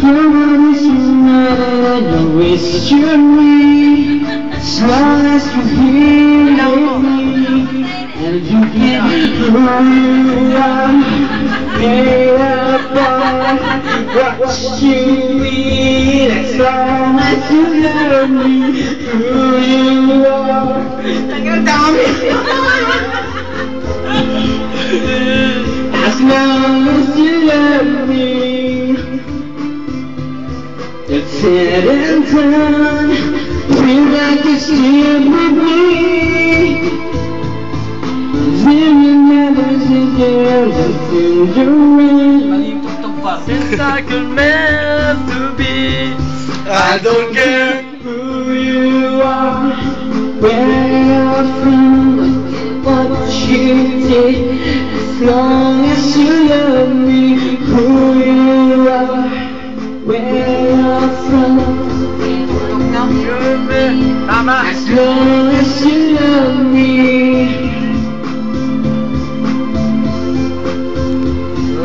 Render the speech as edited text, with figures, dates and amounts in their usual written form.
promise you not always your me. As long as you're here with me, and you can prove you are made up of what you need. As long as you love me, who you are. Ang dami. As long as you love me, it's said and done. Feel like you're still with me. Then you never sit there and Since I could meant to be, I don't care who you are, where you're from, what you did. As long as you love me, who you are, where you're from. tama. As long as you love me.